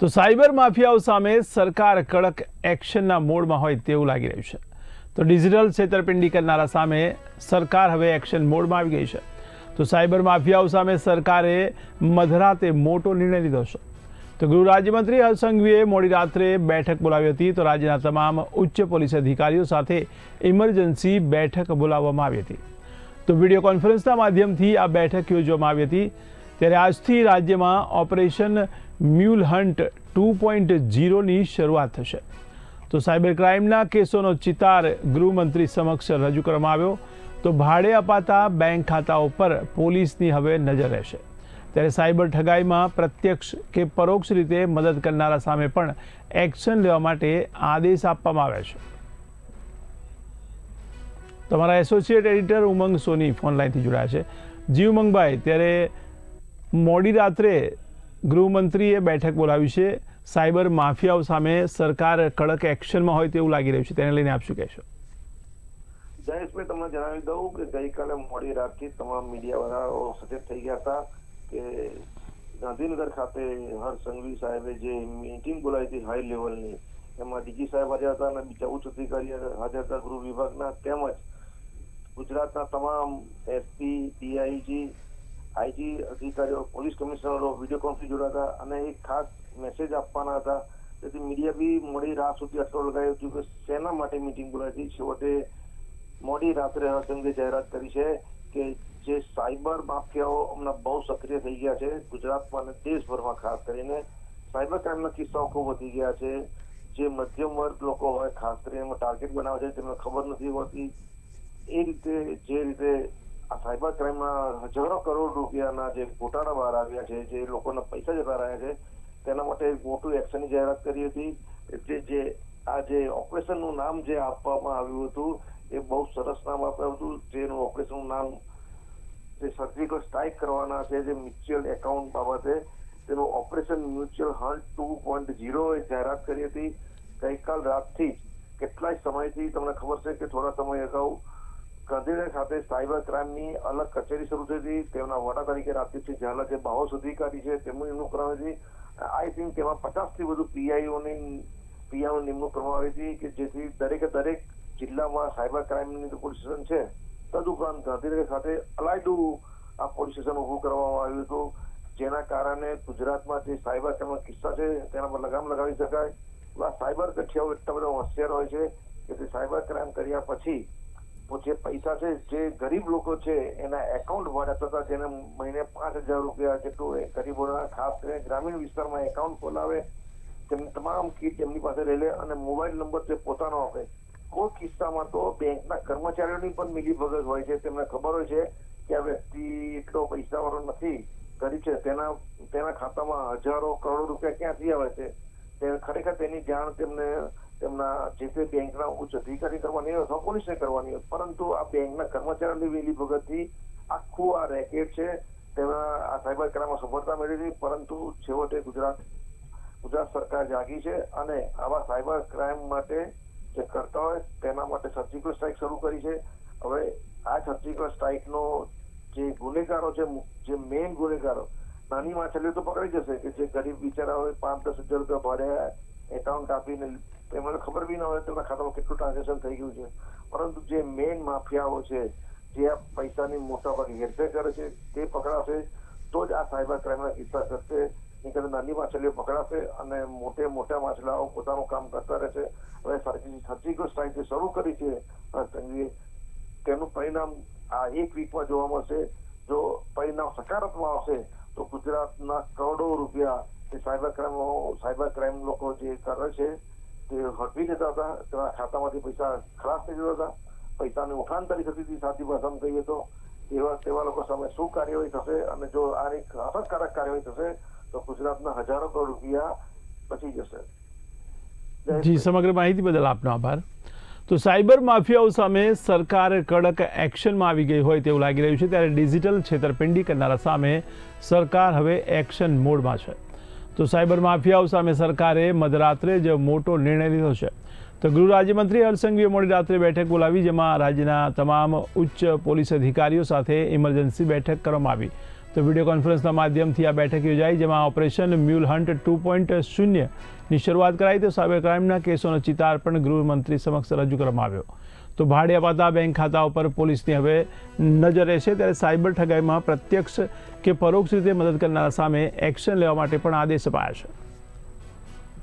તો સાયબર માફિયાઓ સામે સરકાર કડક એક્શનના મોડમાં હોય તેવું લાગી રહ્યું છે। તો ડિજિટલ છેતરપિંડી કરનારા સામે સરકાર હવે એક્શન મોડમાં આવી ગઈ છે। તો સાયબર માફિયાઓ સામે સરકારે મધરાતે મોટો નિર્ણય લીધો છે। તો ગૃહ રાજ્યમંત્રી હર્ષ સંઘવીએ મોડી રાત્રે બેઠક બોલાવી હતી। તો રાજ્યના તમામ ઉચ્ચ પોલીસ અધિકારીઓ સાથે ઇમરજન્સી બેઠક બોલાવવામાં આવી હતી। તો વિડીયો કોન્ફરન્સના માધ્યમથી આ બેઠક યોજવામાં આવી હતી। ત્યારે આજથી રાજ્યમાં ઓપરેશન મ્યુલ હન્ટ 2.0ની શરૂઆત થશે। તો સાયબર ક્રાઇમના કેસોનો ચિતાર ગૃહમંત્રી સમક્ષ રજૂ કરવામાં આવ્યો। તો ભાડે અપાતા બેંક ખાતાઓ પર પોલીસની હવે નજર રહેશે। ત્યારે સાયબર ઠગાઈમાં પ્રત્યક્ષ કે પરોક્ષ રીતે મદદ કરનારા સામે પણ એક્શન લેવા માટે આદેશ આપવામાં આવ્યા છે। તમારા એસોસિએટ એડિટર ઉમંગ સોની ફોન લાઈનથી જોડાયા છે। જી ઉમંગભાઈ, ત્યારે મોડી રાત્રે ગૃહમંત્રીએ બેઠક બોલાવી છે। સાયબર માફિયાઓ સામે સરકાર કડક એક્શનમાં હોય તેવું લાગી રહ્યું છે, તેને લઈને આપ શું કહેશો? જયેશભાઈ, તમને જણાવી દઉં કે ગઈકાલે મોડી રાતથી તમામ મીડિયાવાળાઓ સચેત થઈ ગયા હતા કે ગાંધીનગર ખાતે હર્ષ સંઘવી સાહેબે જે મીટિંગ બોલાવી હતી હાઈ લેવલની, એમાં ડીજી સાહેબ હાજર હતા અને બીજા ઉચ્ચ અધિકારી હાજર હતા ગૃહ વિભાગના, તેમજ ગુજરાતના તમામ એસપી, ડીઆઈજી, આઈજી અધિકારીઓ, પોલીસ કમિશનરો વિડીયો કોન્ફરન્સ જોડાતા અને એક ખાસ મેસેજ આપવાના હતા। તેથી મીડિયા બી મોડી રાત સુધી અટકો લગાવ્યો હતું કે શેના માટે મીટિંગ બોલાવી હતી। છેવટે મોડી રાત્રે હર્ષ સંઘવીએ જાહેરાત કરી છે કે જે સાયબર માફિયાઓ હમણાં બહુ સક્રિય થઈ ગયા છે ગુજરાતમાં અને દેશભરમાં, ખાસ કરીને સાયબર ક્રાઇમના કિસ્સાઓ ખૂબ વધી ગયા છે। જે મધ્યમ વર્ગ લોકો હોય ખાસ કરીને એમાં ટાર્ગેટ બનાવે છે, તેમને ખબર નથી હોતી। એ રીતે જે રીતે આ સાયબર ક્રાઇમના હજારો કરોડ રૂપિયાના જે ગોટાળા બહાર આવ્યા છે, જે લોકોના પૈસા જતા રહ્યા છે, તેના માટે મોટું એક્શનની જાહેરાત કરી હતી। એટલે જે આ જે ઓપરેશનનું નામ જે આપવામાં આવ્યું હતું એ બહુ સરસ નામ આપ્યું હતું। જેનું ઓપરેશનનું નામ જે સર્જિકલ સ્ટ્રાઇક કરવાના છે, જે મ્યુચ્યુઅલ એકાઉન્ટ બાબતે તેનું ઓપરેશન મ્યુચ્યુઅલ હન્ટ 2.0 એ જાહેરાત કરી હતી। ગઈકાલ રાતથી જ કેટલાય સમયથી તમને ખબર છે કે થોડા સમય અગાઉ ગાંધીનગર ખાતે સાયબર ક્રાઇમની અલગ કચેરી શરૂ થઈ હતી। તેમના વડા તરીકે રાજદીપસિંહ ઝાલા જે બાહોશ અધિકારી છે તેમનું નિમણૂક કરાવી હતી। આઈ થિંક તેમાં 50થી વધુ પીઆઈઓની નિમણૂક કરવામાં આવી હતી કે જેથી દરેકે દરેક જિલ્લામાં સાયબર ક્રાઇમની પોલીસ સ્ટેશન છે। તદુપરાંત ગાંધીનગર ખાતે અલાયદું આ પોલીસ સ્ટેશન ઊભું કરવામાં આવ્યું હતું, જેના કારણે ગુજરાતમાં જે સાયબર ક્રાઇમના કિસ્સા છે તેના પર લગામ લગાવી શકાય। આ સાયબર ગઠિયાઓ એટલા બધા હોશિયાર હોય છે કે તે સાયબર ક્રાઇમ કર્યા પછી જે પૈસા છે જે ગરીબ લોકો છે એના એકાઉન્ટ ભાડા થતા, જેને મહિને 5,000 રૂપિયા જેટલું ગરીબોના ખાસ કરીને ગ્રામીણ વિસ્તારમાં એકાઉન્ટ ખોલાવે, તેમની તમામ કીટ એમની પાસે લઈ લે અને મોબાઈલ નંબર તે પોતાનો આપે। કોઈ કિસ્સામાં તો બેંકના કર્મચારીઓની પણ મિલીભગત હોય છે, તેમને ખબર હોય છે કે આ વ્યક્તિ એટલો પૈસાવાળો નથી, ગરીબ છે, તેના ખાતામાં હજારો કરોડો રૂપિયા ક્યાંથી આવે છે, તે ખરેખર તેની જાણ તેમને તેમના જે તે બેંકના ઉચ્ચ અધિકારી કરવાની હોય અથવા પોલીસને કરવાની હોય, પરંતુ આ બેંકના કર્મચારીઓની મિલીભગતથી આખું આ રેકેટ છે તેમાં આ સાયબર ક્રાઇમમાં સફળતા મેળવી હતી। પરંતુ છેવટે ગુજરાત સરકાર જાગી છે અને આવા સાયબર ક્રાઇમ માટે જે કરતા હોય તેના માટે સર્જિકલ સ્ટ્રાઇક શરૂ કરી છે। હવે આ સર્જિકલ સ્ટ્રાઇકનો જે ગુનેગારો છે, જે મેઇન ગુનેગારો, નાની માછલીઓ તો પકડી જશે કે જે ગરીબ બિચારા હોય 5-10 હજાર રૂપિયા ભાડે એકાઉન્ટ આપીને તેમને ખબર બી ના હોય તેમના ખાતામાં કેટલું ટ્રાન્ઝેક્શન થઈ ગયું છે, પરંતુ જે મેઇન માફિયાઓ છે જે આ પૈસાની મોટાભાગે હેરફેર કરે છે તે પકડાશે તો જ આ સાયબર ક્રાઇમના કિસ્સા ઘટશે। નહીં નાની માછલીઓ પકડાશે અને મોટા માછલાઓ પોતાનું કામ કરતા રહેશે। હવે સર્જિકલ સ્ટ્રાઇક જે શરૂ કરી છે તેનું પરિણામ આ એક વીકમાં જોવા મળશે। જો પરિણામ સકારાત્મક આવશે તો ગુજરાતના કરોડો રૂપિયા જે સાયબર ક્રાઇમ લોકો જે કરે છે તે હટવી જતા હતા, તેના ખાતામાંથી પૈસા ખલાસ થઈ જતા હતા, પૈસાની ઉઠાણ કરી થતી હતી, સાદી ભાષામાં કહીએ તો તેવા લોકો સામે શું કાર્યવાહી થશે અને જો આની અસરકારક કાર્યવાહી થશે તો ગુજરાતના હજારો કરોડ રૂપિયા બચી જશે। જી, સમગ્ર માહિતી બદલ આપનો આભાર। તો સાયબર માફિયાઓ સામે સરકાર કડક એક્શનમાં આવી ગઈ હોય તેવું લાગી રહ્યું છે। ત્યારે ડિજિટલ છેતરપિંડી કરનારા સામે સરકાર હવે એક્શન મોડમાં છે। તો સાયબર માફિયાઓ સામે સરકારે મધરાત્રે જ મોટો નિર્ણય લીધો છે। તો ગૃહ રાજ્યમંત્રી હર્ષ સંઘવીએ મોડી રાત્રે બેઠક બોલાવી, જેમાં રાજ્યના તમામ ઉચ્ચ પોલીસ અધિકારીઓ સાથે ઇમરજન્સી બેઠક કરવામાં આવી। તો વિડીયો કોન્ફરન્સના માધ્યમથી આ બેઠક યોજાઈ, જેમાં ઓપરેશન મ્યુલ હન્ટ 2.0ની શરૂઆત કરાઈ. તો સાયબર ક્રાઇમના કેસોનો ચિતાર પણ ગૃહમંત્રી સમક્ષ રજૂ કરવામાં આવ્યો. તો ભાડે અપાતા બેંક ખાતાઓ પર પોલીસની હવે નજર રહેશે. ત્યારે સાયબર ઠગાઈમાં પ્રત્યક્ષ કે પરોક્ષ રીતે મદદ કરનારા સામે એક્શન લેવા માટે પણ આદેશ અપાયા છે.